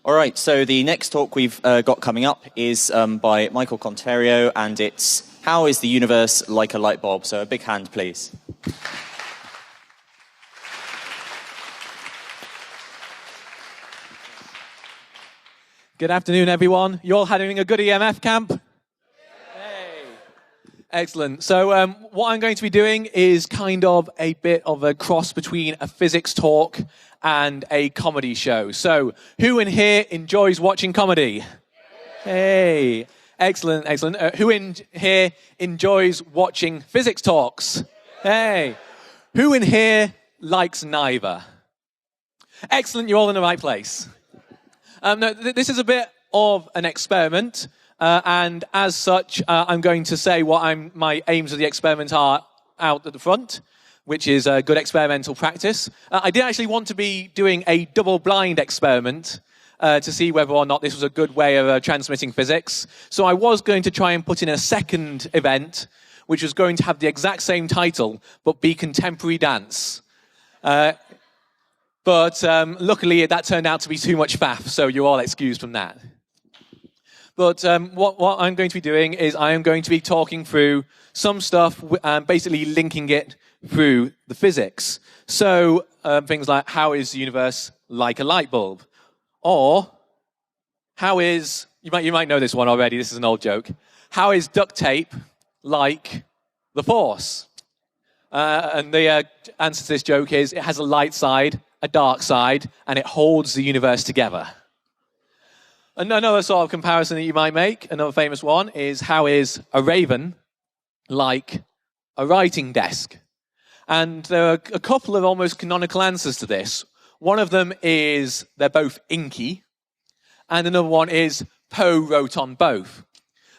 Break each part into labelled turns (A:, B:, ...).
A: All right, so the next talk we've got coming up is by Michael Conterio, and it's How is the Universe Like a Lightbulb? So a big hand, please.
B: Good afternoon, everyone. You all having a good EMF camp? Hey. Excellent. So what I'm going to be doing is kind of a bit of a cross between a physics talk and a comedy show. So who in here enjoys watching comedy? Hey. Excellent, excellent. Who in here enjoys watching physics talks? Hey. Who in here likes neither? Excellent, you're all in the right place. No, this is a bit of an experiment, and as such, I'm going to say what my aims of the experiment are out at the front, which is a good experimental practice. I did actually want to be doing a double-blind experiment to see whether or not this was a good way of transmitting physics. So I was going to try and put in a second event, which was going to have the exact same title, but be contemporary dance. But luckily, that turned out to be too much faff, so you're all excused from that. But what I'm going to be doing is I am going to be talking through some stuff, basically linking it through the physics. So things like, how is the universe like a light bulb? Or, how is, you might know this one already, this is an old joke. How is duct tape like the Force? And the answer to this joke is, it has a light side, a dark side, and it holds the universe together. Another sort of comparison that you might make, another famous one, is how is a raven like a writing desk? And there are a couple of almost canonical answers to this. One of them is they're both inky, and another one is Poe wrote on both.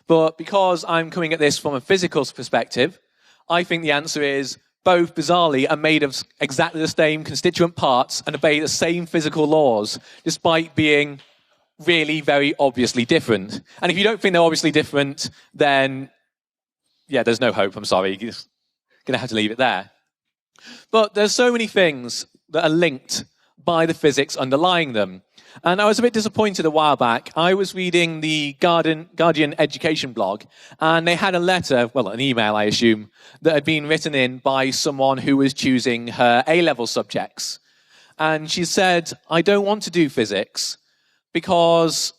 B: But because I'm coming at this from a physical perspective, I think the answer is both, bizarrely, are made of exactly the same constituent parts and obey the same physical laws, despite being really very obviously different. And if you don't think they're obviously different, then, yeah, there's no hope, I'm sorry. You're going to have to leave it there. But there's so many things that are linked by the physics underlying them. And I was a bit disappointed a while back. I was reading the Guardian education blog, and they had a letter, well, an email, I assume, that had been written in by someone who was choosing her A-level subjects. And she said, I don't want to do physics because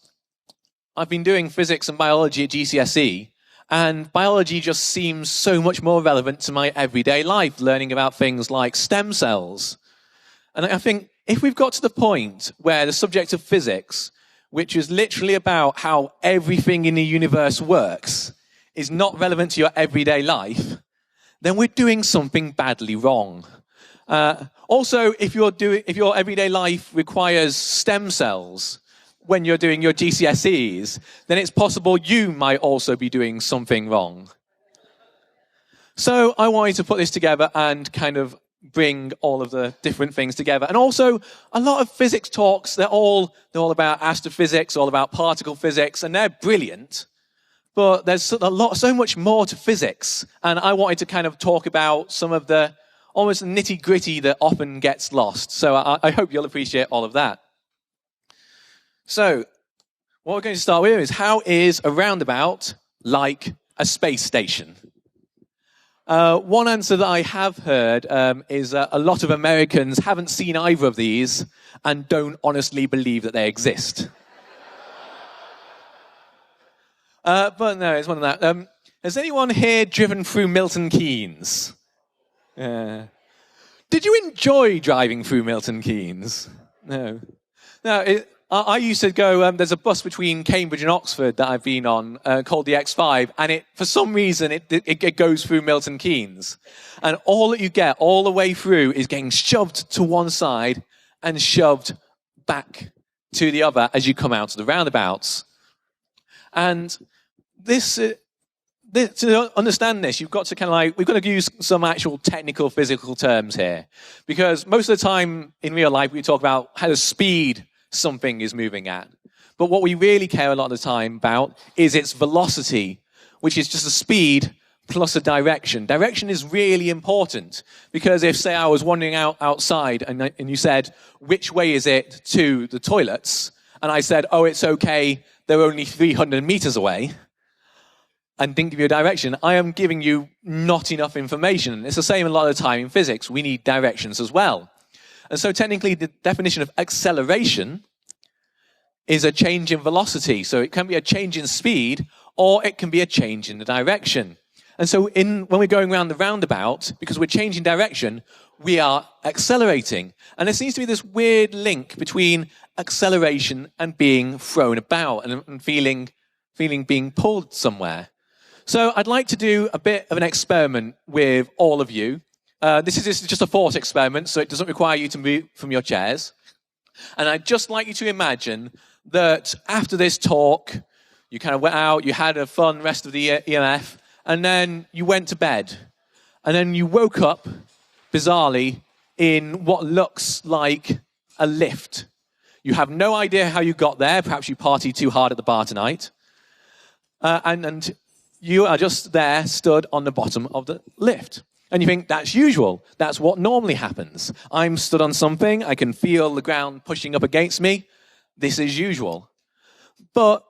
B: I've been doing physics and biology at GCSE, and biology just seems so much more relevant to my everyday life, learning about things like stem cells. And I think, if we've got to the point where the subject of physics, which is literally about how everything in the universe works, is not relevant to your everyday life, then we're doing something badly wrong. Also, if your everyday life requires stem cells when you're doing your GCSEs, then it's possible you might also be doing something wrong. So I wanted to put this together and kind of bring all of the different things together. And also, a lot of physics talks, they're all about astrophysics, all about particle physics, and they're brilliant. But there's so much more to physics. And I wanted to kind of talk about some of the almost nitty-gritty that often gets lost. So I hope you'll appreciate all of that. So, what we're going to start with is, how is a roundabout like a space station? One answer that I have heard is that a lot of Americans haven't seen either of these and don't honestly believe that they exist. But no, it's one of that. Has anyone here driven through Milton Keynes? Did you enjoy driving through Milton Keynes? No. No, I used to go, there's a bus between Cambridge and Oxford that I've been on called the X5, and for some reason it goes through Milton Keynes. And all that you get all the way through is getting shoved to one side and shoved back to the other as you come out of the roundabouts. And to understand this, you've got to kind of we've got to use some actual technical physical terms here. Because most of the time in real life we talk about how the speed something is moving at. But what we really care a lot of the time about is its velocity, which is just the speed plus a direction. Direction is really important, because if, say, I was wandering outside and you said, which way is it to the toilets? and I said, oh, it's okay, they're only 300 meters away, and didn't give you a direction, I am giving you not enough information. It's the same a lot of the time in physics. We need directions as well. And so technically, the definition of acceleration is a change in velocity. So it can be a change in speed, or it can be a change in the direction. And so when we're going around the roundabout, because we're changing direction, we are accelerating. And there seems to be this weird link between acceleration and being thrown about and feeling being pulled somewhere. So I'd like to do a bit of an experiment with all of you. This is just a thought experiment, so it doesn't require you to move from your chairs. And I'd just like you to imagine that after this talk, you kind of went out, you had a fun rest of the EMF, and then you went to bed. And then you woke up, bizarrely, in what looks like a lift. You have no idea how you got there. Perhaps you partied too hard at the bar tonight. And you are just there, stood on the bottom of the lift. And you think, that's usual. That's what normally happens. I'm stood on something. I can feel the ground pushing up against me. This is usual. But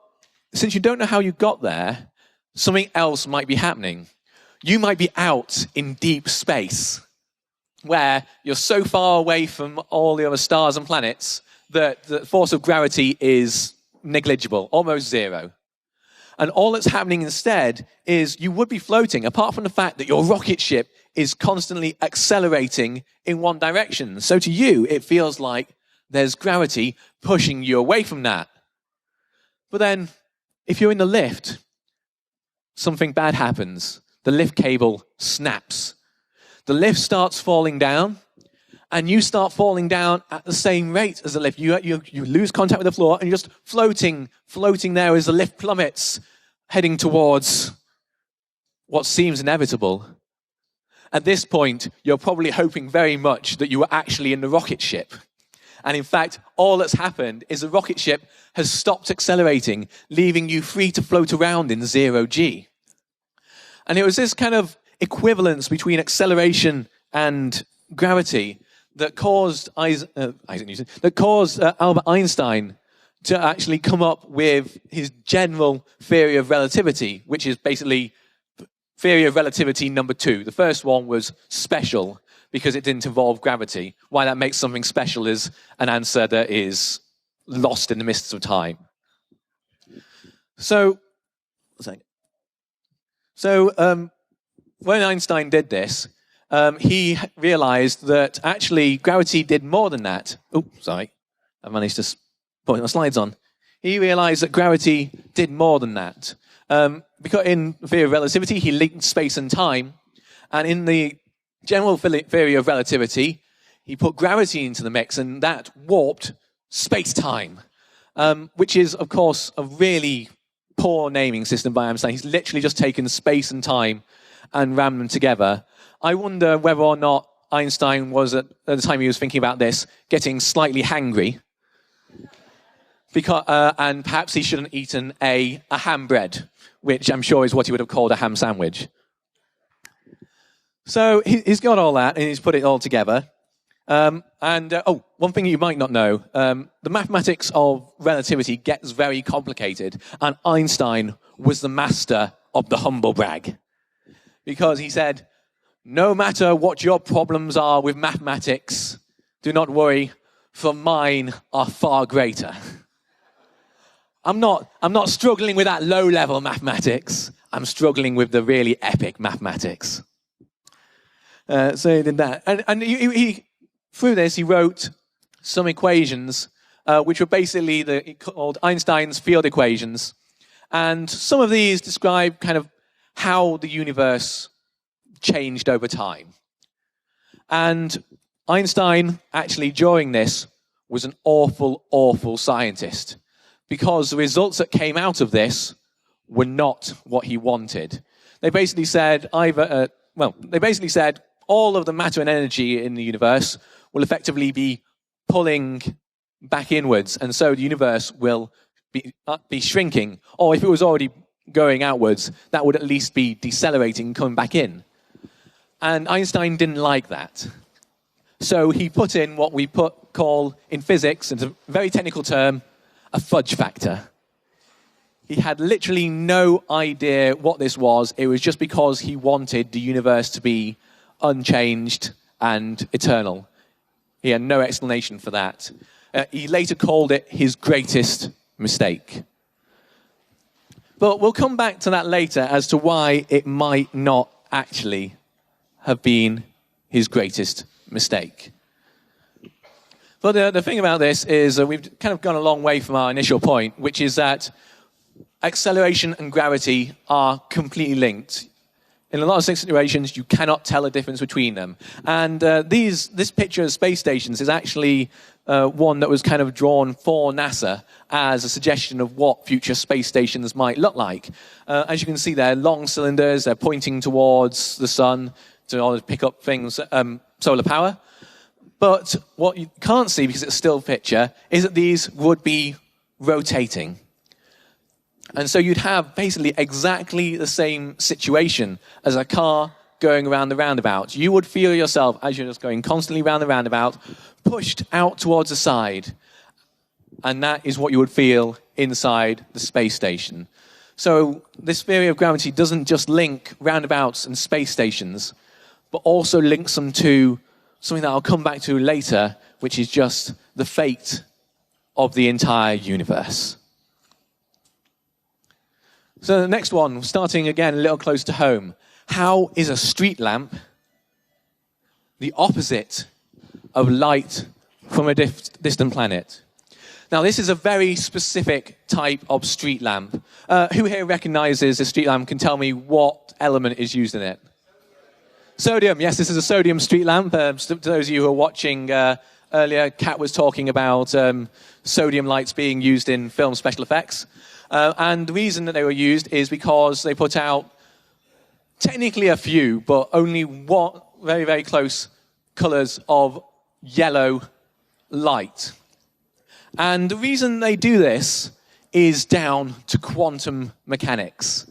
B: since you don't know how you got there, something else might be happening. You might be out in deep space, where you're so far away from all the other stars and planets that the force of gravity is negligible, almost zero. And all that's happening instead is you would be floating, apart from the fact that your rocket ship is constantly accelerating in one direction. So to you, it feels like there's gravity pushing you away from that. But then, if you're in the lift, something bad happens. The lift cable snaps. The lift starts falling down, and you start falling down at the same rate as the lift. You lose contact with the floor, and you're just floating there as the lift plummets, heading towards what seems inevitable. At this point, you're probably hoping very much that you were actually in the rocket ship. And in fact, all that's happened is the rocket ship has stopped accelerating, leaving you free to float around in 0G. And it was this kind of equivalence between acceleration and gravity that caused Albert Einstein to actually come up with his general theory of relativity, which is basically theory of relativity number 2. The first one was special, because it didn't involve gravity. Why that makes something special is an answer that is lost in the mists of time. So when Einstein did this, he realized that actually gravity did more than that. Oh, sorry. I managed to put my slides on. He realized that gravity did more than that. Because in theory of relativity, he linked space and time. And in the general theory of relativity, he put gravity into the mix, and that warped space-time, which is, of course, a really poor naming system by Einstein. He's literally just taken space and time and rammed them together. I wonder whether or not Einstein was, at the time he was thinking about this, getting slightly hangry, because, and perhaps he shouldn't have eaten a ham bread, which I'm sure is what he would have called a ham sandwich. So he's got all that, and he's put it all together. One thing you might not know, the mathematics of relativity gets very complicated, and Einstein was the master of the humble brag. Because he said, no matter what your problems are with mathematics, do not worry, for mine are far greater. I'm not struggling with that low-level mathematics. I'm struggling with the really epic mathematics. So he did that. And he through this, he wrote some equations, which were basically called Einstein's field equations. And some of these describe kind of how the universe changed over time. And Einstein, actually, during this, was an awful, awful scientist, because the results that came out of this were not what he wanted. They basically said all of the matter and energy in the universe will effectively be pulling back inwards, and so the universe will be shrinking. Or if it was already going outwards, that would at least be decelerating and coming back in. And Einstein didn't like that. So he put in what we call in physics, it's a very technical term, a fudge factor. He had literally no idea what this was. It was just because he wanted the universe to be unchanged and eternal. He had no explanation for that. He later called it his greatest mistake. But we'll come back to that later as to why it might not actually have been his greatest mistake. But the thing about this is we've kind of gone a long way from our initial point, which is that acceleration and gravity are completely linked. In a lot of situations, you cannot tell a difference between them. And this picture of space stations is actually one that was kind of drawn for NASA as a suggestion of what future space stations might look like. As you can see, they're long cylinders. They're pointing towards the sun to pick up things, solar power. But what you can't see, because it's a still picture, is that these would be rotating. And so you'd have basically exactly the same situation as a car going around the roundabout. You would feel yourself, as you're just going constantly around the roundabout, pushed out towards the side. And that is what you would feel inside the space station. So this theory of gravity doesn't just link roundabouts and space stations, but also links them to something that I'll come back to later, which is just the fate of the entire universe. So the next one, starting again a little close to home. How is a street lamp the opposite of light from a distant planet? Now, this is a very specific type of street lamp. Who here recognizes a street lamp, can tell me what element is used in it? Sodium. Yes, this is a sodium street lamp. To those of you who are watching earlier, Kat was talking about sodium lights being used in film special effects. And the reason that they were used is because they put out technically a few, but only one very, very close colors of yellow light. And the reason they do this is down to quantum mechanics.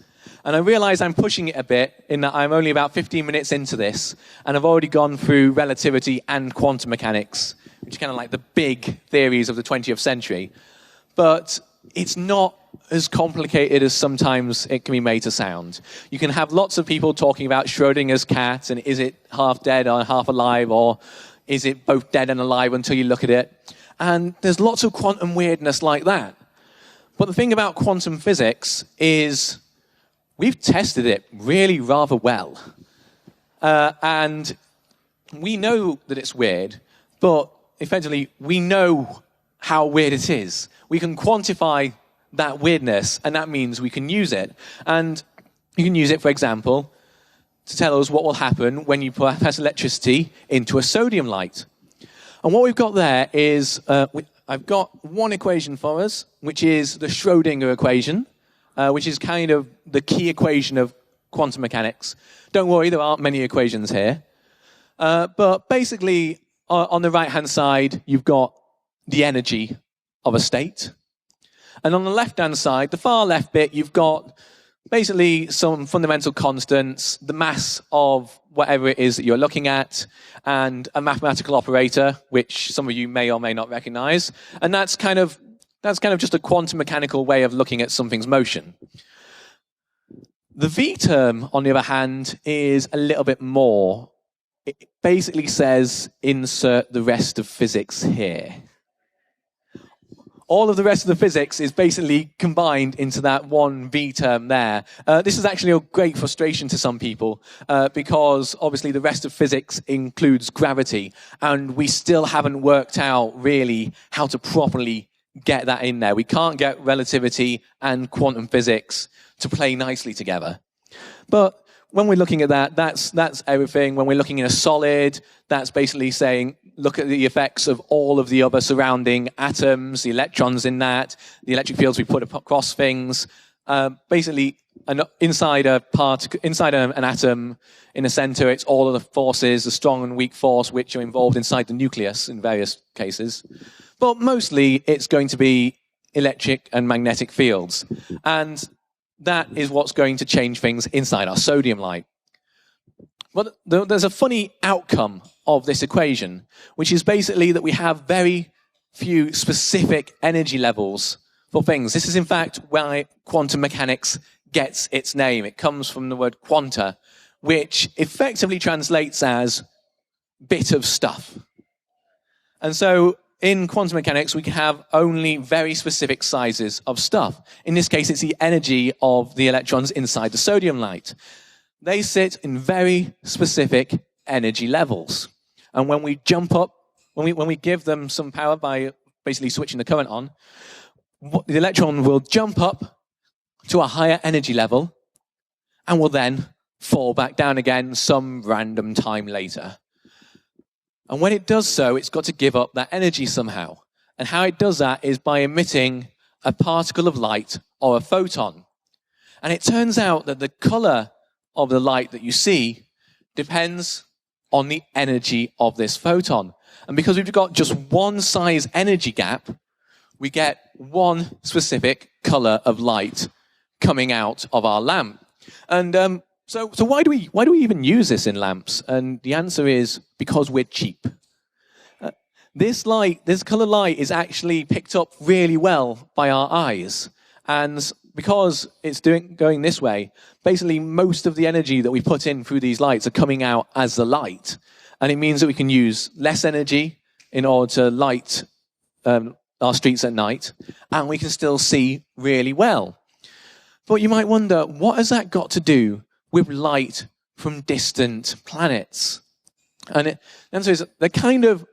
B: And I realize I'm pushing it a bit in that I'm only about 15 minutes into this, and I've already gone through relativity and quantum mechanics, which are kind of like the big theories of the 20th century. But it's not as complicated as sometimes it can be made to sound. You can have lots of people talking about Schrodinger's cat, and is it half dead or half alive, or is it both dead and alive until you look at it? And there's lots of quantum weirdness like that. But the thing about quantum physics is we've tested it really rather well. And we know that it's weird, but effectively we know how weird it is. We can quantify that weirdness, and that means we can use it. And you can use it, for example, to tell us what will happen when you pass electricity into a sodium light. And what we've got there is, I've got one equation for us, which is the Schrodinger equation, which is kind of the key equation of quantum mechanics. Don't worry, there aren't many equations here. But basically, on the right-hand side, you've got the energy of a state. And on the left-hand side, the far left bit, you've got basically some fundamental constants, the mass of whatever it is that you're looking at, and a mathematical operator, which some of you may or may not recognize. And that's kind of just a quantum mechanical way of looking at something's motion. The V term, on the other hand, is a little bit more. It basically says, insert the rest of physics here. All of the rest of the physics is basically combined into that one V term there. This is actually a great frustration to some people because obviously the rest of physics includes gravity, and we still haven't worked out really how to properly get that in there. We can't get relativity and quantum physics to play nicely together. But when we're looking at that, that's everything. When we're looking in a solid, that's basically saying, look at the effects of all of the other surrounding atoms, the electrons in that, the electric fields we put across things. Basically, inside an atom, in the center, it's all of the forces, the strong and weak force, which are involved inside the nucleus in various cases. But mostly, it's going to be electric and magnetic fields. And that is what's going to change things inside our sodium light. But there's a funny outcome of this equation, which is basically that we have very few specific energy levels for things. This is, in fact, why quantum mechanics gets its name. It comes from the word quanta, which effectively translates as bit of stuff. And so in quantum mechanics, we can have only very specific sizes of stuff. In this case, it's the energy of the electrons inside the sodium light. They sit in very specific energy levels. And when we jump up, when we give them some power by basically switching the current on, the electron will jump up to a higher energy level and will then fall back down again some random time later. And when it does so, it's got to give up that energy somehow. And how it does that is by emitting a particle of light or a photon. And it turns out that the color of the light that you see depends on the energy of this photon. And because we've got just one size energy gap, we get one specific color of light coming out of our lamp. And so why do we even use this in lamps? And the answer is because we're cheap. This color light is actually picked up really well by our eyes. And because it's going this way, basically most of the energy that we put in through these lights are coming out as the light. And it means that we can use less energy in order to light our streets at night, and we can still see really well. But you might wonder, what has that got to do with light from distant planets? And the answer is they're kind of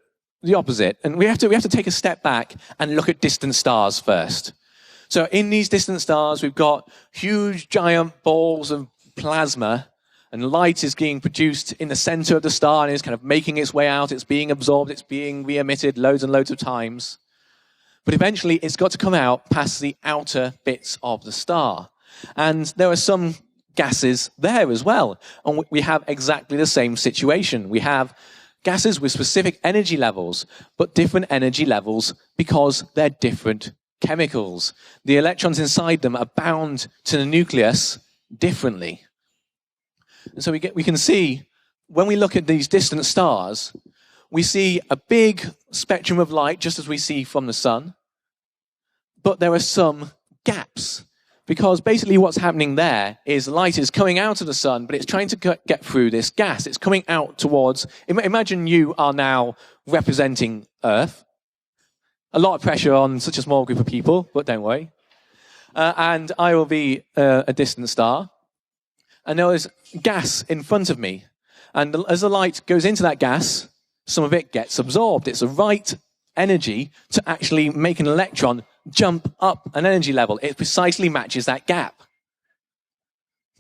B: the opposite. And we have to take a step back and look at distant stars first. So in these distant stars, we've got huge, giant balls of plasma, and light is being produced in the center of the star, and it's kind of making its way out. It's being absorbed. It's being re-emitted loads and loads of times. But eventually, it's got to come out past the outer bits of the star. And there are some gases there as well. And we have exactly the same situation. We have gases with specific energy levels, but different energy levels because they're different chemicals. The electrons inside them are bound to the nucleus differently. And so we can see, when we look at these distant stars, we see a big spectrum of light, just as we see from the sun. But there are some gaps, because basically what's happening there is light is coming out of the sun, but it's trying to get through this gas. It's coming out towards, imagine you are now representing Earth. A lot of pressure on such a small group of people, but don't worry. And I will be a distant star. And there is gas in front of me. And as the light goes into that gas, some of it gets absorbed. It's the right energy to actually make an electron jump up an energy level. It precisely matches that gap.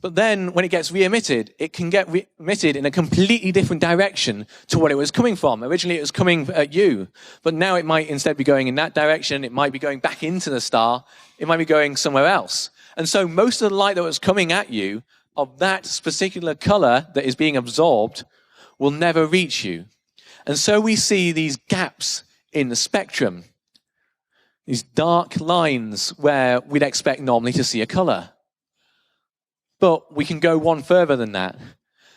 B: But then when it gets re-emitted, it can get re-emitted in a completely different direction to what it was coming from. Originally it was coming at you, but now it might instead be going in that direction. It might be going back into the star. It might be going somewhere else. And so most of the light that was coming at you of that particular color that is being absorbed will never reach you. And so we see these gaps in the spectrum, these dark lines where we'd expect normally to see a color. But we can go one further than that,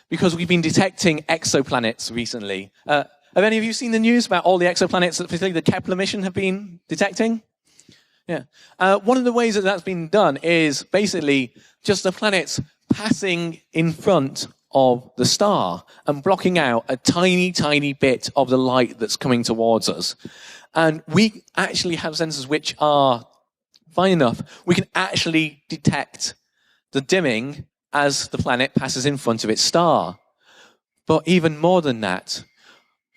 B: because we've been detecting exoplanets recently. Have any of you seen the news about all the exoplanets that particularly the Kepler mission have been detecting? Yeah. One of the ways that that's been done is basically just the planets passing in front of the star and blocking out a tiny, tiny bit of the light that's coming towards us. And we actually have sensors which are fine enough. We can actually detect the dimming as the planet passes in front of its star. But even more than that,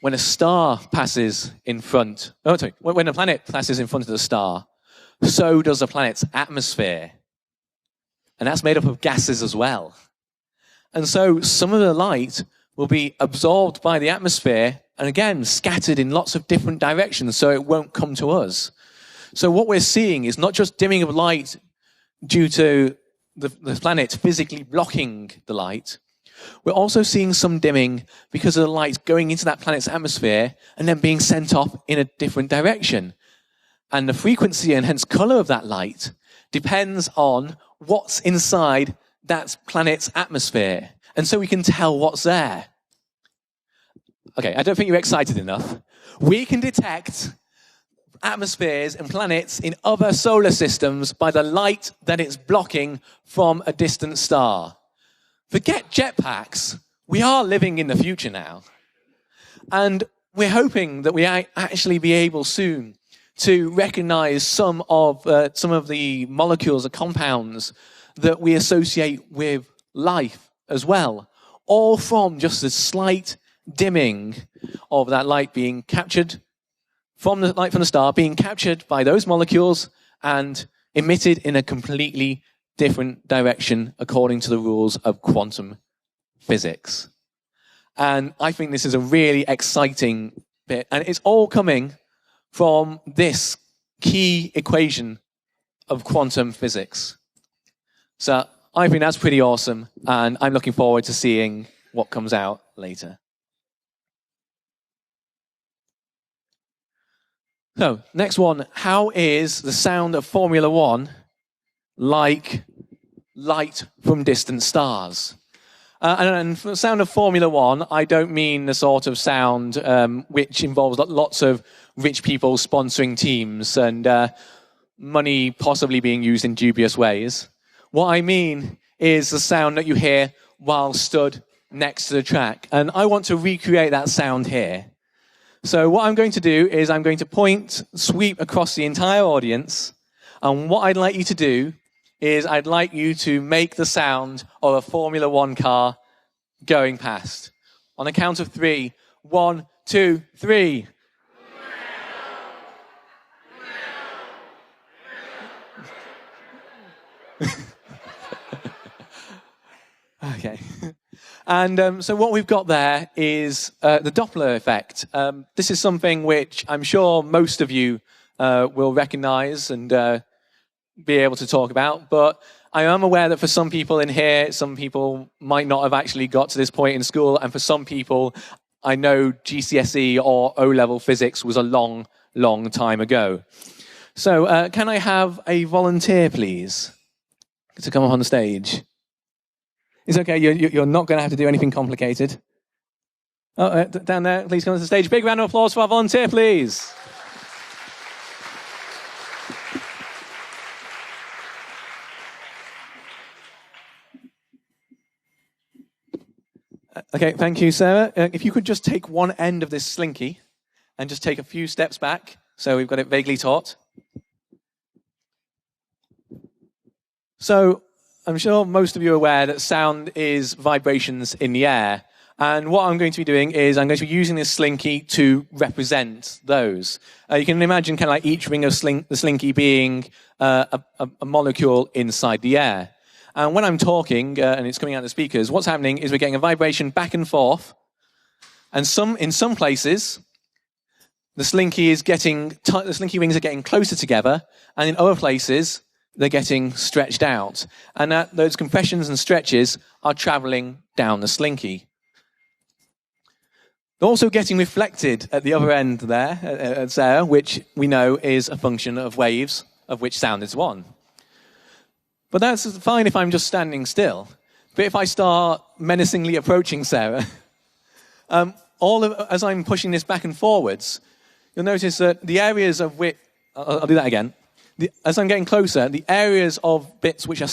B: when a star passes in front, when a planet passes in front of the star, so does the planet's atmosphere. And that's made up of gases as well. And so some of the light will be absorbed by the atmosphere and again scattered in lots of different directions so it won't come to us. So what we're seeing is not just dimming of light due to the planet physically blocking the light. We're also seeing some dimming because of the light going into that planet's atmosphere and then being sent off in a different direction. And the frequency and hence color of that light depends on what's inside that planet's atmosphere. And so we can tell what's there. Okay, I don't think you're excited enough. We can detect atmospheres and planets in other solar systems by the light that it's blocking from a distant star. Forget jetpacks. We are living in the future now. And we're hoping that we actually be able soon to recognize some of the molecules or compounds that we associate with life as well, all from just a slight dimming of that light being captured from the light from the star, being captured by those molecules and emitted in a completely different direction according to the rules of quantum physics. And I think this is a really exciting bit, and it's all coming from this key equation of quantum physics. So I think that's pretty awesome, and I'm looking forward to seeing what comes out later. So, next one. How is the sound of Formula One like light from distant stars? And for the sound of Formula One, I don't mean the sort of sound which involves lots of rich people sponsoring teams and money possibly being used in dubious ways. What I mean is the sound that you hear while stood next to the track. And I want to recreate that sound here. So what I'm going to do is I'm going to sweep across the entire audience. And what I'd like you to do is I'd like you to make the sound of a Formula One car going past. On a count of 3. 1, 2, 3. Okay. And so what we've got there is the Doppler effect. This is something which I'm sure most of you will recognize and be able to talk about. But I am aware that for some people in here, some people might not have actually got to this point in school. And for some people, I know GCSE or O-level physics was a long, long time ago. So can I have a volunteer, please, to come up on the stage? It's okay, you're not going to have to do anything complicated. Oh, down there, please come to the stage. Big round of applause for our volunteer, please. Okay, thank you, Sarah. If you could just take one end of this slinky and just take a few steps back, so we've got it vaguely taut. So, I'm sure most of you are aware that sound is vibrations in the air. And what I'm going to be doing is I'm going to be using this slinky to represent those. You can imagine kind of like each ring of the slinky being a molecule inside the air. And when I'm talking, and it's coming out of the speakers, what's happening is we're getting a vibration back and forth. And in some places, the slinky rings are getting closer together. And in other places, they're getting stretched out. And those compressions and stretches are traveling down the slinky. They're also getting reflected at the other end there, at Sarah, which we know is a function of waves, of which sound is one. But that's fine if I'm just standing still. But if I start menacingly approaching Sarah, as I'm pushing this back and forwards, you'll notice that the areas of which... I'll do that again. As I'm getting closer, the areas of bits which are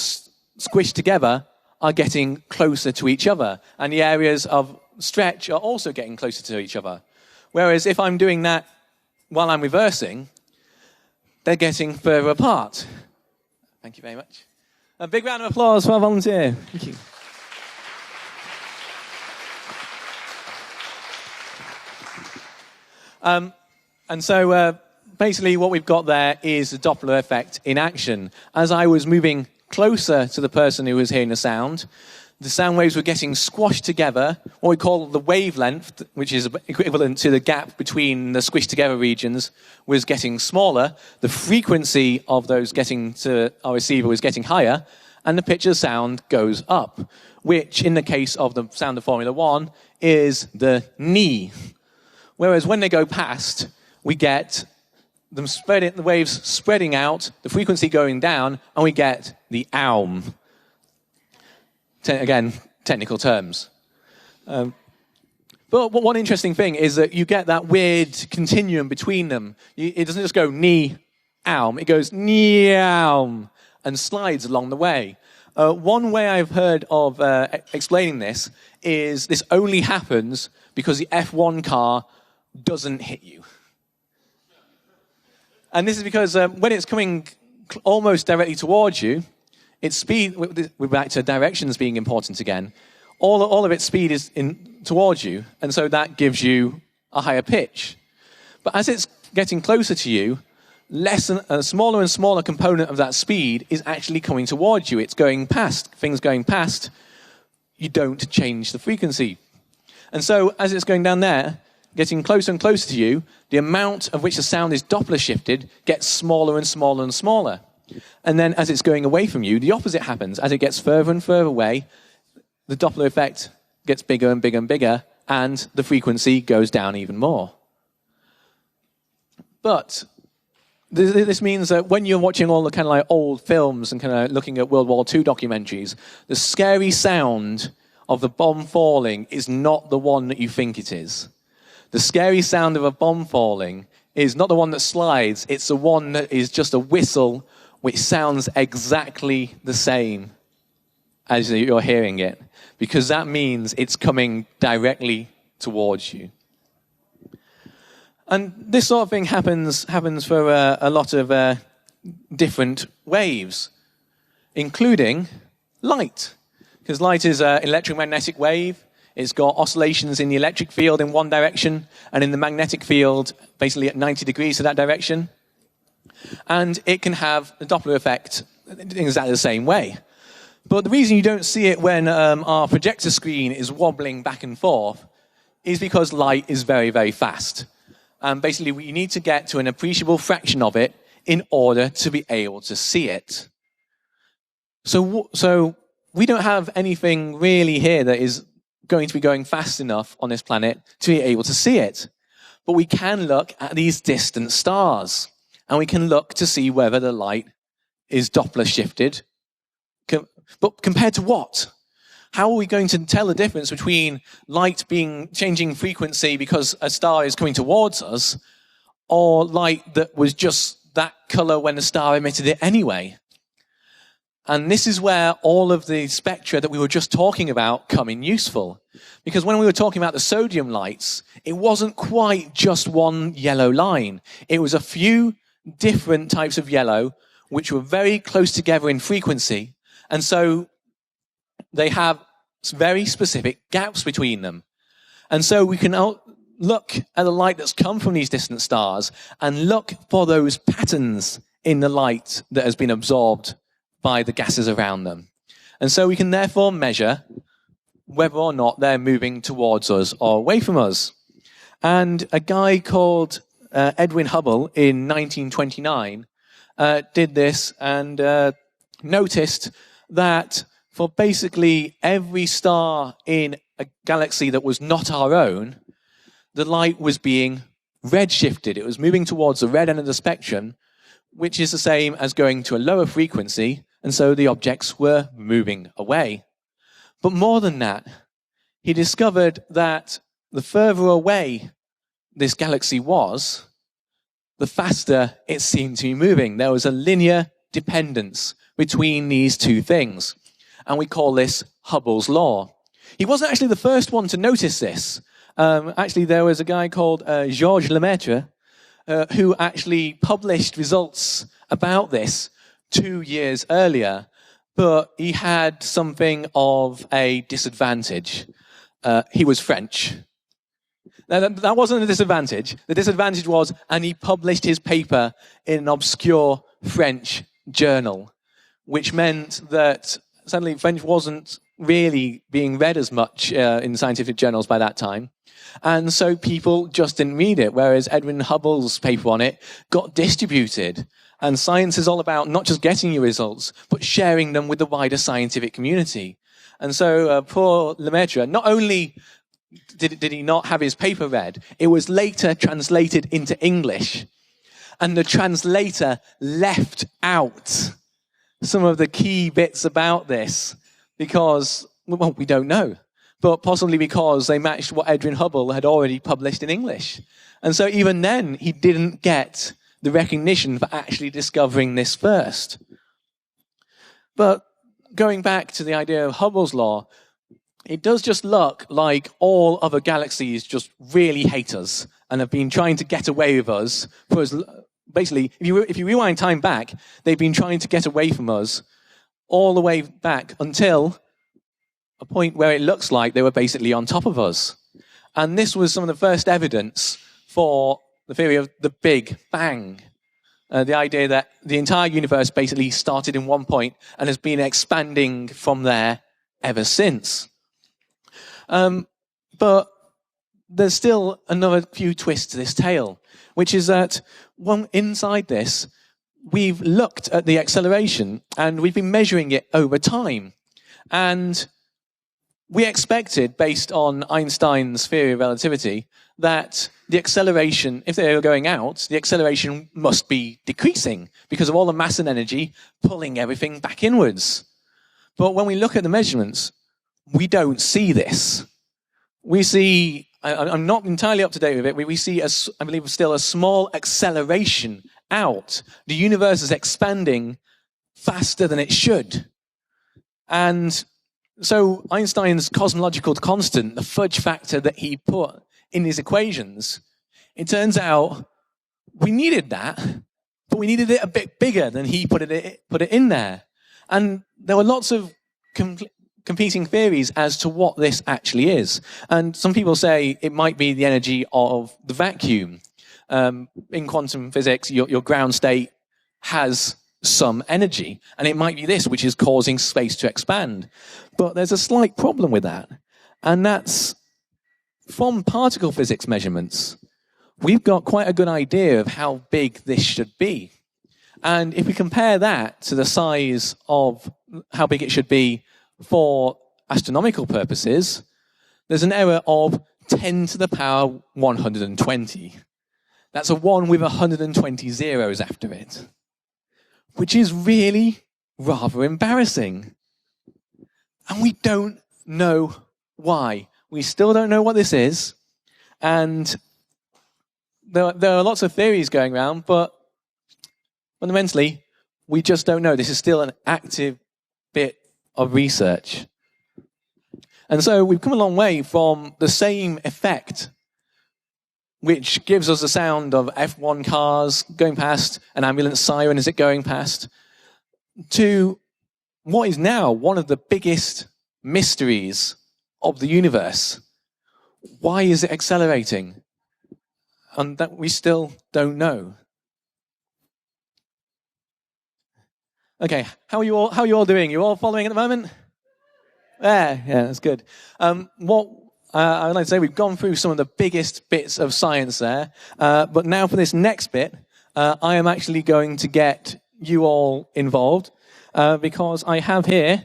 B: squished together are getting closer to each other. And the areas of stretch are also getting closer to each other. Whereas if I'm doing that while I'm reversing, they're getting further apart. Thank you very much. A big round of applause for our volunteer. Thank you. And so... basically, what we've got there is the Doppler effect in action. As I was moving closer to the person who was hearing the sound waves were getting squashed together. What we call the wavelength, which is equivalent to the gap between the squished together regions, was getting smaller. The frequency of those getting to our receiver was getting higher, and the pitch of sound goes up, which in the case of the sound of Formula One is the ni. Whereas when they go past, we get the waves spreading out, the frequency going down, and we get the aum. Again, technical terms. But one interesting thing is that you get that weird continuum between them. It doesn't just go ni-aum, it goes ni-aum and slides along the way. One way I've heard of explaining this is this only happens because the F1 car doesn't hit you. And this is because when it's coming almost directly towards you, its speed, we're back to directions being important again, all of its speed is towards you, and so that gives you a higher pitch. But as it's getting closer to you, a smaller and smaller component of that speed is actually coming towards you. It's going past. Things going past, you don't change the frequency. And so as it's going down there, getting closer and closer to you, the amount of which the sound is Doppler shifted gets smaller and smaller and smaller. And then as it's going away from you, the opposite happens. As it gets further and further away, the Doppler effect gets bigger and bigger and bigger, and the frequency goes down even more. But this means that when you're watching all the kind of like old films and kind of looking at World War II documentaries, the scary sound of the bomb falling is not the one that you think it is. The scary sound of a bomb falling is not the one that slides, it's the one that is just a whistle which sounds exactly the same as you're hearing it, because that means it's coming directly towards you. And this sort of thing happens for a lot of different waves, including light. Because light is an electromagnetic wave. It's got oscillations in the electric field in one direction, and in the magnetic field, basically at 90 degrees to that direction. And it can have the Doppler effect in exactly the same way. But the reason you don't see it when our projector screen is wobbling back and forth is because light is very, very fast. And basically, we need to get to an appreciable fraction of it in order to be able to see it. So we don't have anything really here that is going to be going fast enough on this planet to be able to see it. But we can look at these distant stars, and we can look to see whether the light is Doppler shifted. But compared to what? How are we going to tell the difference between light changing frequency because a star is coming towards us, or light that was just that color when the star emitted it anyway? And this is where all of the spectra that we were just talking about come in useful. Because when we were talking about the sodium lights, it wasn't quite just one yellow line. It was a few different types of yellow which were very close together in frequency. And so they have very specific gaps between them. And so we can look at the light that's come from these distant stars and look for those patterns in the light that has been absorbed by the gases around them. And so we can therefore measure whether or not they're moving towards us or away from us. And a guy called Edwin Hubble in 1929 did this and noticed that for basically every star in a galaxy that was not our own, the light was being redshifted. It was moving towards the red end of the spectrum, which is the same as going to a lower frequency, and so the objects were moving away. But more than that, he discovered that the further away this galaxy was, the faster it seemed to be moving. There was a linear dependence between these two things. And we call this Hubble's law. He wasn't actually the first one to notice this. Actually, there was a guy called Georges Lemaitre who actually published results about this 2 years earlier, but he had something of a disadvantage. He was French. Now, that wasn't a disadvantage. The disadvantage was, and he published his paper in an obscure French journal, which meant that suddenly French wasn't really being read as much in scientific journals by that time. And so people just didn't read it, whereas Edwin Hubble's paper on it got distributed. And science is all about not just getting your results, but sharing them with the wider scientific community. And so poor Lemaitre, not only did he not have his paper read, it was later translated into English. And the translator left out some of the key bits about this because, well, we don't know. but possibly because they matched what Edwin Hubble had already published in English. And so even then, he didn't get the recognition for actually discovering this first. But going back to the idea of Hubble's law, it does just look like all other galaxies just really hate us and have been trying to get away with us for us. Basically, if you rewind time back, they've been trying to get away from us all the way back until a point where it looks like they were basically on top of us. And this was some of the first evidence for the theory of the Big Bang. The idea that the entire universe basically started in one point and has been expanding from there ever since. But there's still another few twists to this tale, which is that inside this, we've looked at the acceleration and we've been measuring it over time. And we expected, based on Einstein's theory of relativity, that the acceleration, if they were going out, the acceleration must be decreasing because of all the mass and energy pulling everything back inwards. But when we look at the measurements, we don't see this. We see, I'm not entirely up to date with it, we see, I believe, still a small acceleration out. The universe is expanding faster than it should. And so Einstein's cosmological constant, the fudge factor that he put in his equations, it turns out we needed that, but we needed it a bit bigger than he put it in there. And there were lots of competing theories as to what this actually is. And some people say it might be the energy of the vacuum. In quantum physics, your ground state has some energy, and it might be this which is causing space to expand. But there's a slight problem with that, and that's from particle physics measurements. We've got quite a good idea of how big this should be. And if we compare that to the size of how big it should be for astronomical purposes, there's an error of 10 to the power 120. That's a 1 with 120 zeros after it, which is really rather embarrassing. And we don't know why. We still don't know what this is. And there are lots of theories going around, but fundamentally, we just don't know. This is still an active bit of research. And so we've come a long way from the same effect, which gives us the sound of F1 cars going past, an ambulance siren as it going past, to what is now one of the biggest mysteries of the universe. Why is it accelerating? And that we still don't know. Okay, how are you all doing? You all following at the moment? Yeah, that's good. What I would like to say, we've gone through some of the biggest bits of science there, but now for this next bit, I am actually going to get you all involved because I have here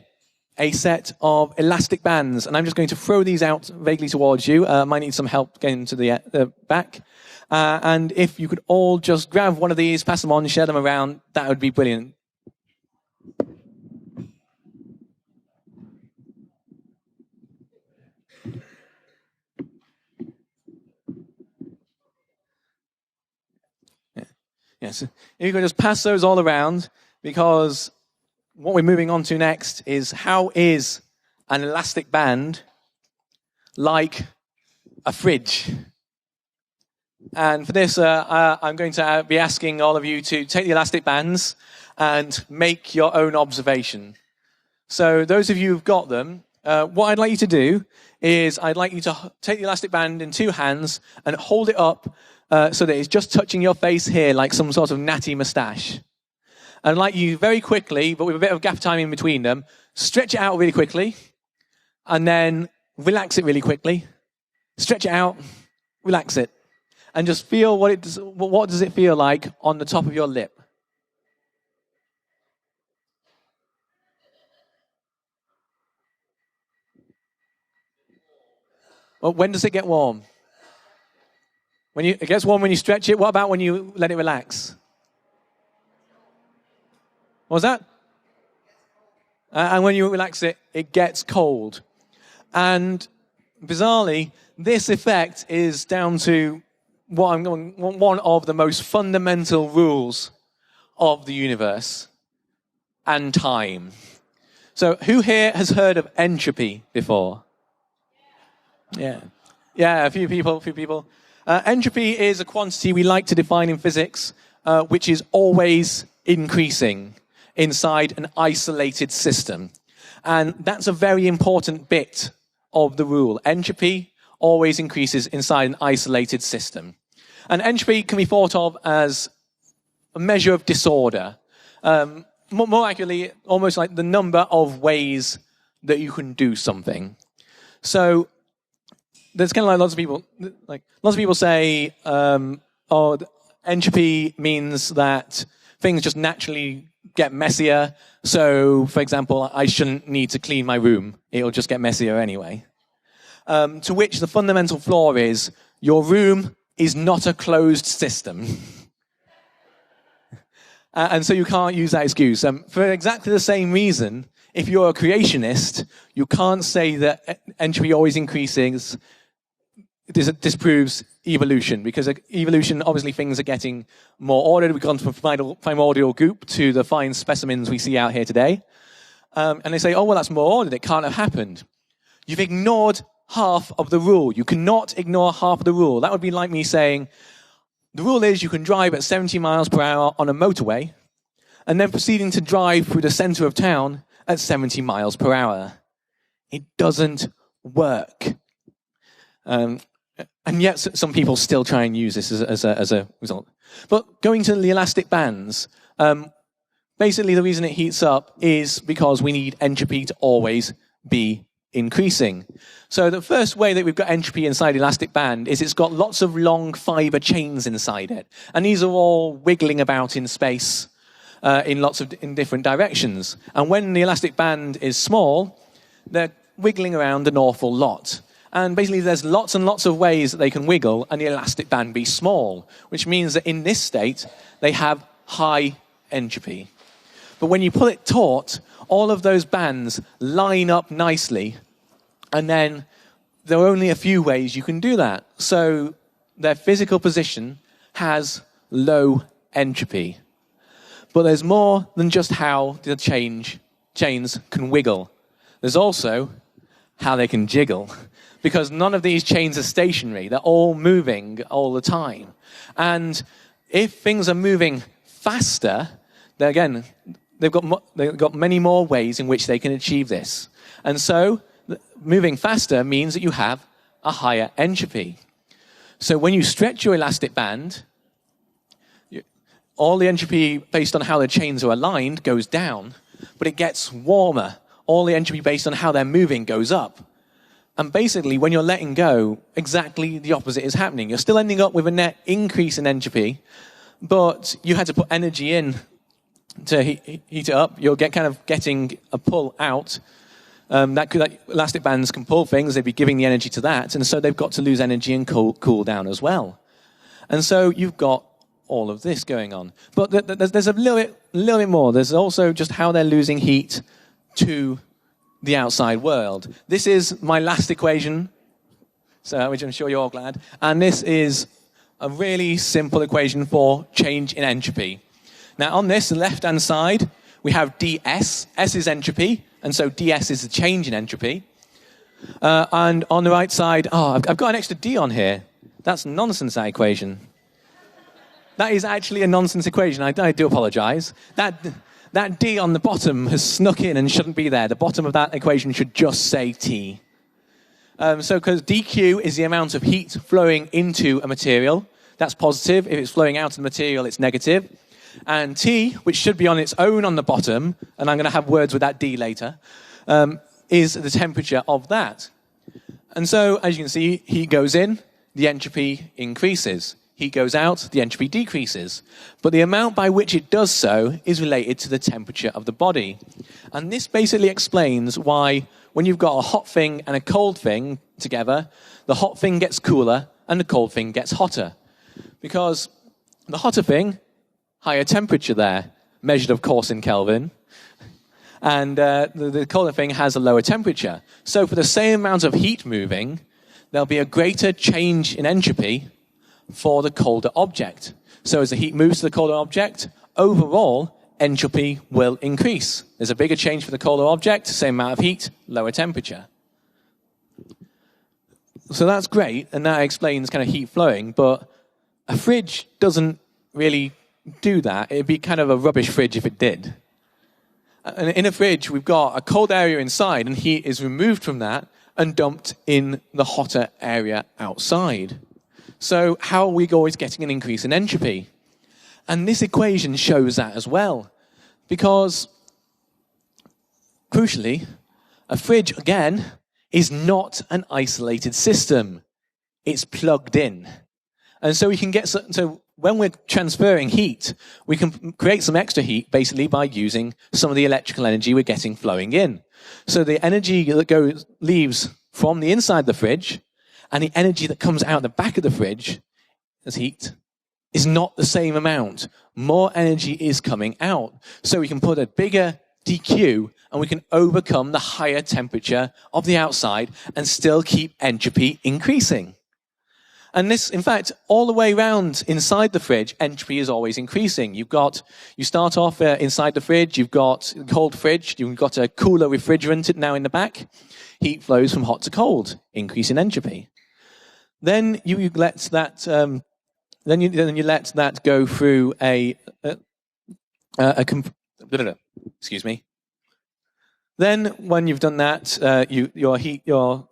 B: a set of elastic bands, and I'm just going to throw these out vaguely towards you. Might need some help getting to the back. And if you could all just grab one of these, pass them on, share them around, that would be brilliant. Yes, if you could just pass those all around, because what we're moving on to next is how is an elastic band like a fridge? And for this, I'm going to be asking all of you to take the elastic bands and make your own observation. So those of you who've got them, what I'd like you to do is I'd like you to take the elastic band in two hands and hold it up so that it's just touching your face here like some sort of natty moustache. I'd like you very quickly, but with a bit of gap time in between them, stretch it out really quickly, and then relax it really quickly. Stretch it out, relax it, and just feel what does it feel like on the top of your lip. Well, when does it get warm? It gets warm when you stretch it. What about when you let it relax? What was that? And when you relax it, it gets cold. And bizarrely, this effect is down to one of the most fundamental rules of the universe and time. So who here has heard of entropy before? Yeah, a few people. Entropy is a quantity we like to define in physics, which is always increasing inside an isolated system. And that's a very important bit of the rule. Entropy always increases inside an isolated system. And entropy can be thought of as a measure of disorder. More accurately, almost like the number of ways that you can do something. So there's kind of like lots of people say, entropy means that things just naturally get messier. So, for example, I shouldn't need to clean my room. It'll just get messier anyway. To which the fundamental flaw is, your room is not a closed system. And so you can't use that excuse. For exactly the same reason, if you're a creationist, you can't say that entropy always increases. This disproves evolution, because evolution, obviously things are getting more ordered. We've gone from primordial goop to the fine specimens we see out here today. And they say, oh, well, that's more ordered. It can't have happened. You've ignored half of the rule. You cannot ignore half of the rule. That would be like me saying, the rule is you can drive at 70 miles per hour on a motorway and then proceeding to drive through the center of town at 70 miles per hour. It doesn't work. And yet some people still try and use this as a result. But going to the elastic bands, basically the reason it heats up is because we need entropy to always be increasing. So the first way that we've got entropy inside the elastic band is it's got lots of long fiber chains inside it. And these are all wiggling about in space in different directions. And when the elastic band is small, they're wiggling around an awful lot. And basically there's lots and lots of ways that they can wiggle and the elastic band be small, which means that in this state, they have high entropy. But when you pull it taut, all of those bands line up nicely, and then there are only a few ways you can do that. So their physical position has low entropy. But there's more than just how the chains can wiggle. There's also how they can jiggle. Because none of these chains are stationary. They're all moving all the time. And if things are moving faster, they've got many more ways in which they can achieve this. And so moving faster means that you have a higher entropy. So when you stretch your elastic band, all the entropy based on how the chains are aligned goes down, but it gets warmer. All the entropy based on how they're moving goes up. And basically, when you're letting go, exactly the opposite is happening. You're still ending up with a net increase in entropy, but you had to put energy in to heat it up. You're getting a pull out. That elastic bands can pull things. They'd be giving the energy to that, and so they've got to lose energy and cool down as well. And so you've got all of this going on. But there's a little bit more. There's also just how they're losing heat to the outside world. This is my last equation, so which I'm sure you're all glad. And this is a really simple equation for change in entropy. Now on this, the left-hand side, we have ds. S is entropy, and so ds is the change in entropy. And on the right side, I've got an extra d on here. That's nonsense, that equation. That is actually a nonsense equation. I do apologize. That d on the bottom has snuck in and shouldn't be there. The bottom of that equation should just say t. So because dq is the amount of heat flowing into a material, that's positive. If it's flowing out of the material, it's negative. And t, which should be on its own on the bottom, and I'm going to have words with that d later, is the temperature of that. And so, as you can see, heat goes in, the entropy increases. Heat goes out, the entropy decreases. But the amount by which it does so is related to the temperature of the body. And this basically explains why when you've got a hot thing and a cold thing together, the hot thing gets cooler and the cold thing gets hotter. Because the hotter thing, higher temperature there, measured of course in Kelvin, and the colder thing has a lower temperature. So for the same amount of heat moving, there'll be a greater change in entropy for the colder object. So as the heat moves to the colder object, overall, entropy will increase. There's a bigger change for the colder object, same amount of heat, lower temperature. So that's great, and that explains kind of heat flowing, but a fridge doesn't really do that. It'd be kind of a rubbish fridge if it did. And in a fridge, we've got a cold area inside, and heat is removed from that and dumped in the hotter area outside. So how are we always getting an increase in entropy? And this equation shows that as well. Because, crucially, a fridge, again, is not an isolated system. It's plugged in. And so we can get, so when we're transferring heat, we can create some extra heat basically by using some of the electrical energy we're getting flowing in. So the energy that leaves from the inside the fridge and the energy that comes out the back of the fridge as heat is not the same amount. More energy is coming out. So we can put a bigger DQ and we can overcome the higher temperature of the outside and still keep entropy increasing. And this, in fact, all the way around inside the fridge, entropy is always increasing. You start off inside the fridge, you've got a cold fridge, you've got a cooler refrigerant now in the back. Heat flows from hot to cold, increase in entropy. Then you let that, then you let that go through excuse me. Then when you've done that, your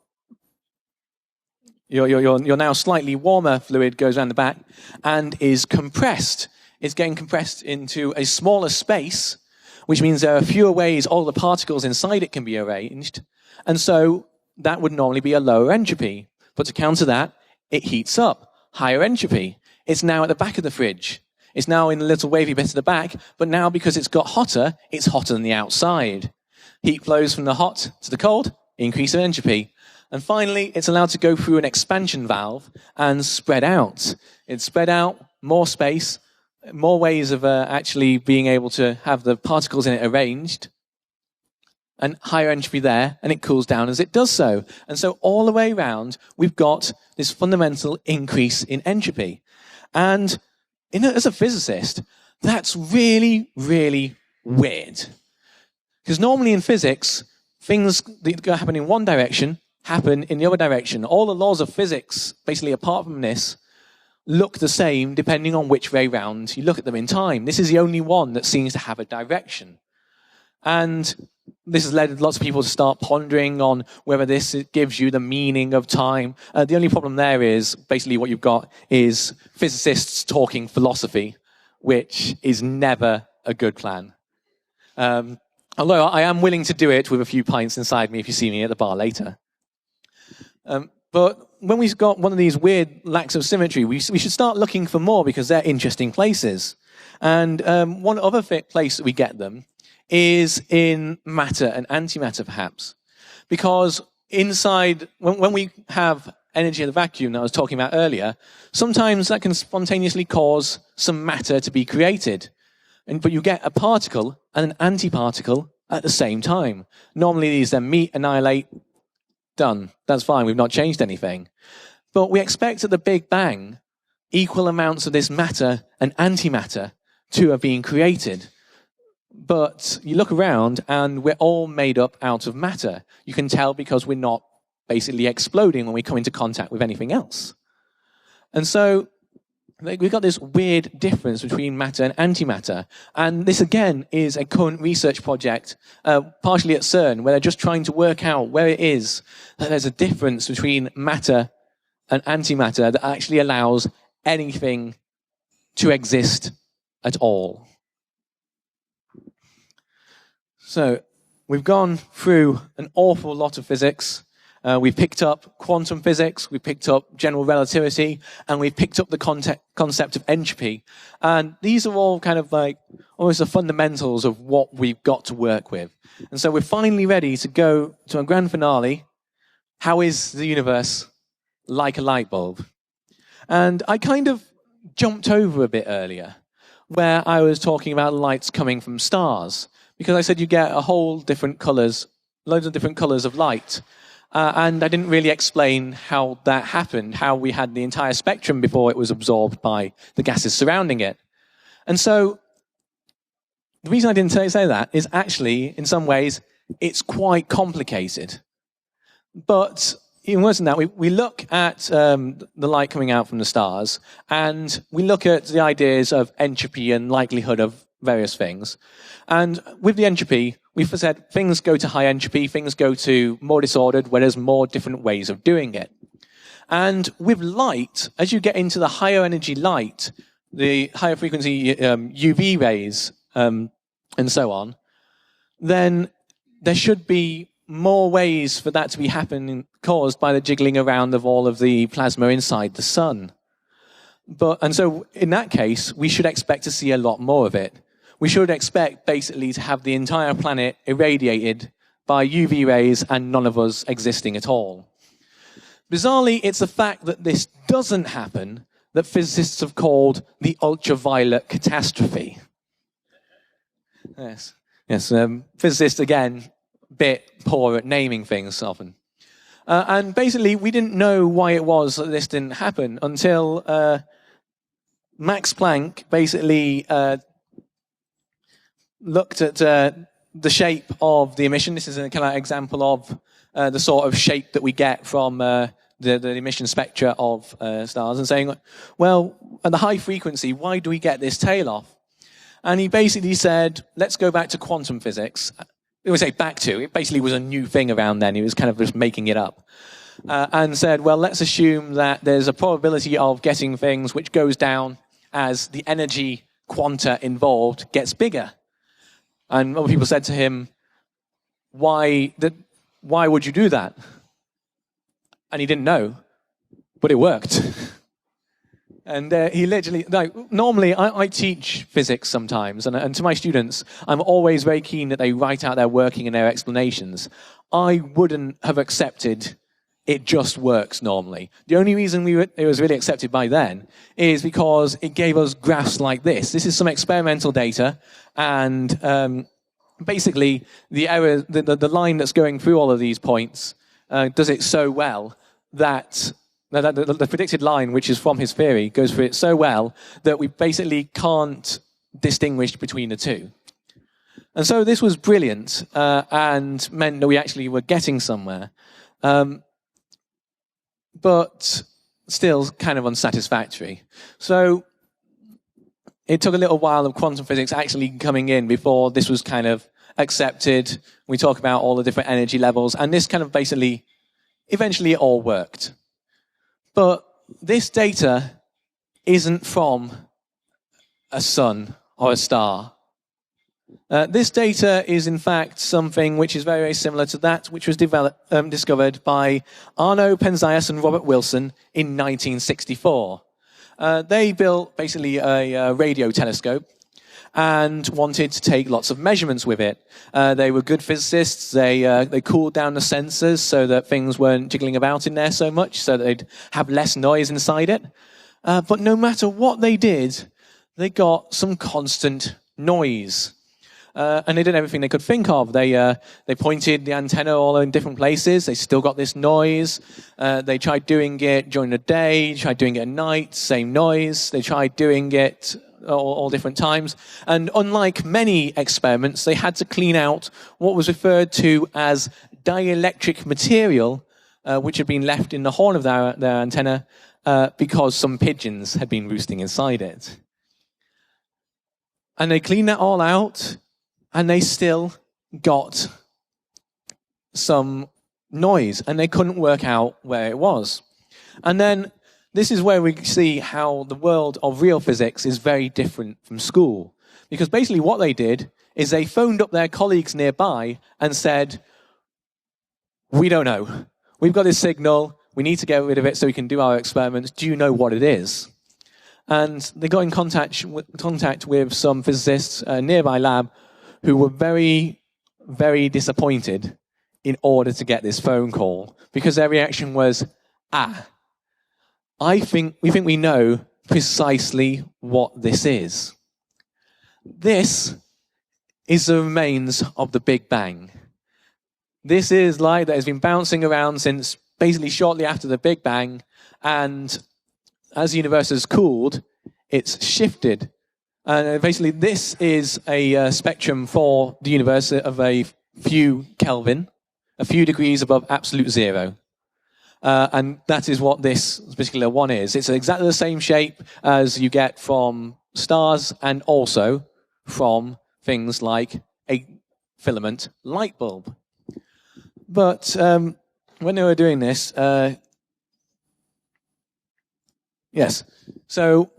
B: now slightly warmer fluid goes around the back and is compressed. It's getting compressed into a smaller space, which means there are fewer ways all the particles inside it can be arranged. And so that would normally be a lower entropy. But to counter that, it heats up. Higher entropy. It's now at the back of the fridge. It's now in a little wavy bit at the back, but now because it's got hotter, it's hotter than the outside. Heat flows from the hot to the cold, increase in entropy. And finally, it's allowed to go through an expansion valve and spread out. It's spread out, more space, more ways of actually being able to have the particles in it arranged, and higher entropy there, and it cools down as it does so. And so all the way around, we've got this fundamental increase in entropy. And as a physicist, that's really, really weird. Because normally in physics, things that happen in one direction happen in the other direction. All the laws of physics, basically apart from this, look the same depending on which way round you look at them in time. This is the only one that seems to have a direction. And this has led lots of people to start pondering on whether this gives you the meaning of time. The only problem there is basically what you've got is physicists talking philosophy, which is never a good plan. Although I am willing to do it with a few pints inside me if you see me at the bar later. But when we've got one of these weird lacks of symmetry, we should start looking for more because they're interesting places. And one other place that we get them is in matter and antimatter, perhaps. Because inside, when we have energy in the vacuum that I was talking about earlier, sometimes that can spontaneously cause some matter to be created. But you get a particle and an antiparticle at the same time. Normally these then meet, annihilate, done. That's fine, we've not changed anything. But we expect at the Big Bang equal amounts of this matter and antimatter to have been created. But you look around and we're all made up out of matter. You can tell because we're not basically exploding when we come into contact with anything else. And so we've got this weird difference between matter and antimatter. And this, again, is a current research project, partially at CERN, where they're just trying to work out where it is that there's a difference between matter and antimatter that actually allows anything to exist at all. So we've gone through an awful lot of physics. We've picked up quantum physics, we've picked up general relativity, and we've picked up the concept of entropy. And these are all kind of like almost the fundamentals of what we've got to work with. And so we're finally ready to go to a grand finale. How is the universe like a light bulb? And I kind of jumped over a bit earlier, where I was talking about lights coming from stars. Because I said you get a whole different colors, loads of different colors of light. And I didn't really explain how that happened, how we had the entire spectrum before it was absorbed by the gases surrounding it. And so the reason I didn't say that is actually, in some ways, it's quite complicated. But even worse than that, we look at the light coming out from the stars, and we look at the ideas of entropy and likelihood of various things. And with the entropy, we've said things go to high entropy, things go to more disordered, where there's more different ways of doing it. And with light, as you get into the higher energy light, the higher frequency UV rays, and so on, then there should be more ways for that to be happening, caused by the jiggling around of all of the plasma inside the sun. And so in that case, we should expect to see a lot more of it. We should expect basically to have the entire planet irradiated by UV rays and none of us existing at all. Bizarrely, it's the fact that this doesn't happen that physicists have called the ultraviolet catastrophe. Yes. Physicists, again, bit poor at naming things often. And basically, we didn't know why it was that this didn't happen until Max Planck basically looked at the shape of the emission. This is a kind of example of the sort of shape that we get from the emission spectra of stars, and saying, well, at the high frequency, why do we get this tail off? And he basically said, let's go back to quantum physics. It was back to, it basically was a new thing around then. He was kind of just making it up. And said, well, let's assume that there's a probability of getting things which goes down as the energy quanta involved gets bigger. And other people said to him, why would you do that? And he didn't know, but it worked. And he literally, normally I teach physics sometimes, and to my students, I'm always very keen that they write out their working and their explanations. I wouldn't have accepted it just works normally. The only reason it was really accepted by then is because it gave us graphs like this. This is some experimental data, and basically the error, the line that's going through all of these points does it so well that the predicted line, which is from his theory, goes through it so well that we basically can't distinguish between the two. And so this was brilliant and meant that we actually were getting somewhere. But still kind of unsatisfactory. So it took a little while of quantum physics actually coming in before this was kind of accepted. We talk about all the different energy levels, and this kind of basically, eventually it all worked. But this data isn't from a sun or a star. This data is, in fact, something which is very, very similar to that which was discovered by Arno Penzias and Robert Wilson in 1964. They built basically a radio telescope and wanted to take lots of measurements with it. They were good physicists. They cooled down the sensors so that things weren't jiggling about in there so much, so that they'd have less noise inside it. But no matter what they did, they got some constant noise. And they did everything they could think of. They pointed the antenna all in different places. They still got this noise. They tried doing it during the day, tried doing it at night, same noise. They tried doing it all different times. And unlike many experiments, they had to clean out what was referred to as dielectric material, which had been left in the horn of their antenna because some pigeons had been roosting inside it. And they cleaned that all out, and they still got some noise, and they couldn't work out where it was. And then this is where we see how the world of real physics is very different from school. Because basically what they did is they phoned up their colleagues nearby and said, we don't know. We've got this signal. We need to get rid of it so we can do our experiments. Do you know what it is? And they got in contact with some physicists in a nearby lab who were very, very disappointed in order to get this phone call, because their reaction was, we think we know precisely what this is. This is the remains of the Big Bang. This is light that has been bouncing around since basically shortly after the Big Bang, and as the universe has cooled, it's shifted. And basically, this is a spectrum for the universe of a few Kelvin, a few degrees above absolute zero. And that is what this particular one is. It's exactly the same shape as you get from stars and also from things like a filament light bulb. But when they were doing this, yes, so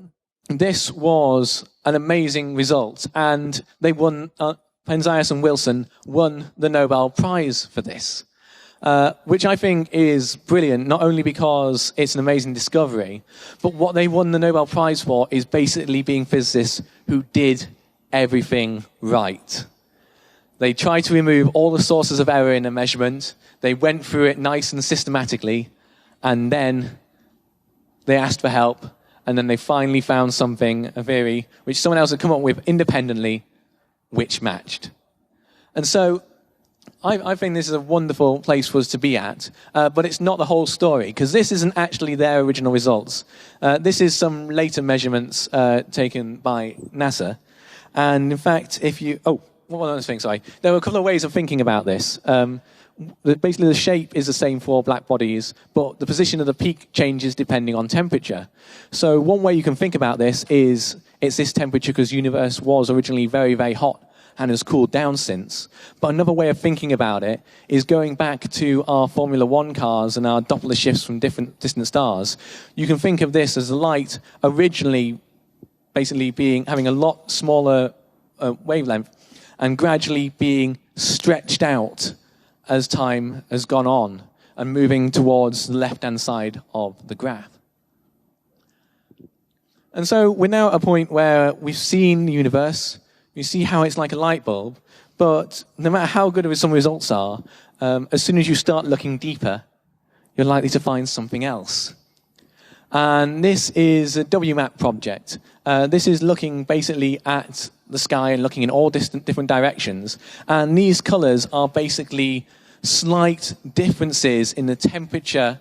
B: this was an amazing result, and they won, Penzias and Wilson won the Nobel Prize for this, which I think is brilliant, not only because it's an amazing discovery, but what they won the Nobel Prize for is basically being physicists who did everything right. They tried to remove all the sources of error in a measurement. They went through it nice and systematically, and then they asked for help, and then they finally found something, a theory, which someone else had come up with independently, which matched. And so I think this is a wonderful place for us to be at, but it's not the whole story, because this isn't actually their original results. This is some later measurements taken by NASA. And in fact, if you... Oh, one other thing, sorry. There were a couple of ways of thinking about this. Basically, the shape is the same for black bodies, but the position of the peak changes depending on temperature. So one way you can think about this is it's this temperature because the universe was originally very, very hot and has cooled down since. But another way of thinking about it is going back to our Formula One cars and our Doppler shifts from different distant stars. You can think of this as light originally basically having a lot smaller wavelength and gradually being stretched out as time has gone on and moving towards the left-hand side of the graph. And so we're now at a point where we've seen the universe, we see how it's like a light bulb, but no matter how good some results are, as soon as you start looking deeper, you're likely to find something else. And this is a WMAP project. This is looking basically at the sky and looking in all different directions. And these colors are basically slight differences in the temperature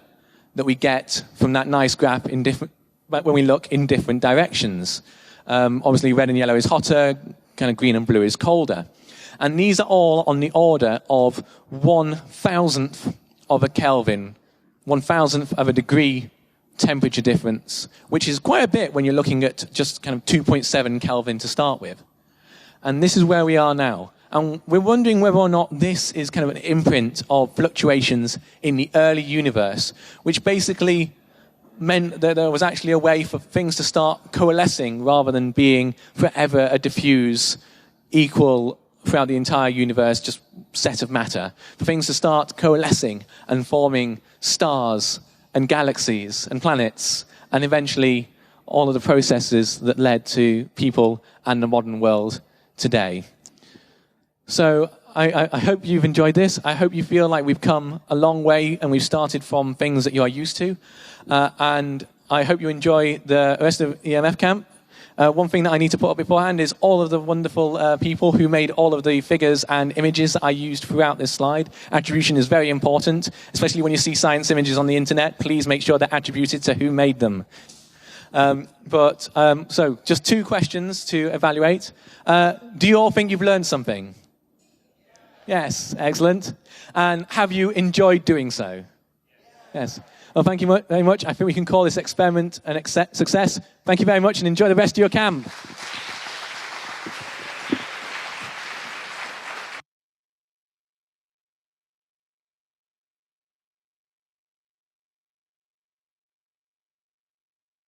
B: that we get from that nice graph when we look in different directions. Obviously, red and yellow is hotter, kind of green and blue is colder. And these are all on the order of 1,000th of a Kelvin, 1,000th of a degree temperature difference, which is quite a bit when you're looking at just kind of 2.7 Kelvin to start with. And this is where we are now. And we're wondering whether or not this is kind of an imprint of fluctuations in the early universe, which basically meant that there was actually a way for things to start coalescing rather than being forever a diffuse, equal throughout the entire universe, just set of matter. For things to start coalescing and forming stars and galaxies and planets, and eventually all of the processes that led to people and the modern world today. So I hope you've enjoyed this. I hope you feel like we've come a long way and we've started from things that you are used to. And I hope you enjoy the rest of EMF Camp. One thing that I need to put up beforehand is all of the wonderful people who made all of the figures and images that I used throughout this slide. Attribution is very important, especially when you see science images on the internet. Please make sure they're attributed to who made them. So just 2 questions to evaluate. Do you all think you've learned something? Yes, excellent. And have you enjoyed doing so? Yes. Well, thank you very much. I think we can call this experiment a success. Thank you very much and enjoy the rest of your camp.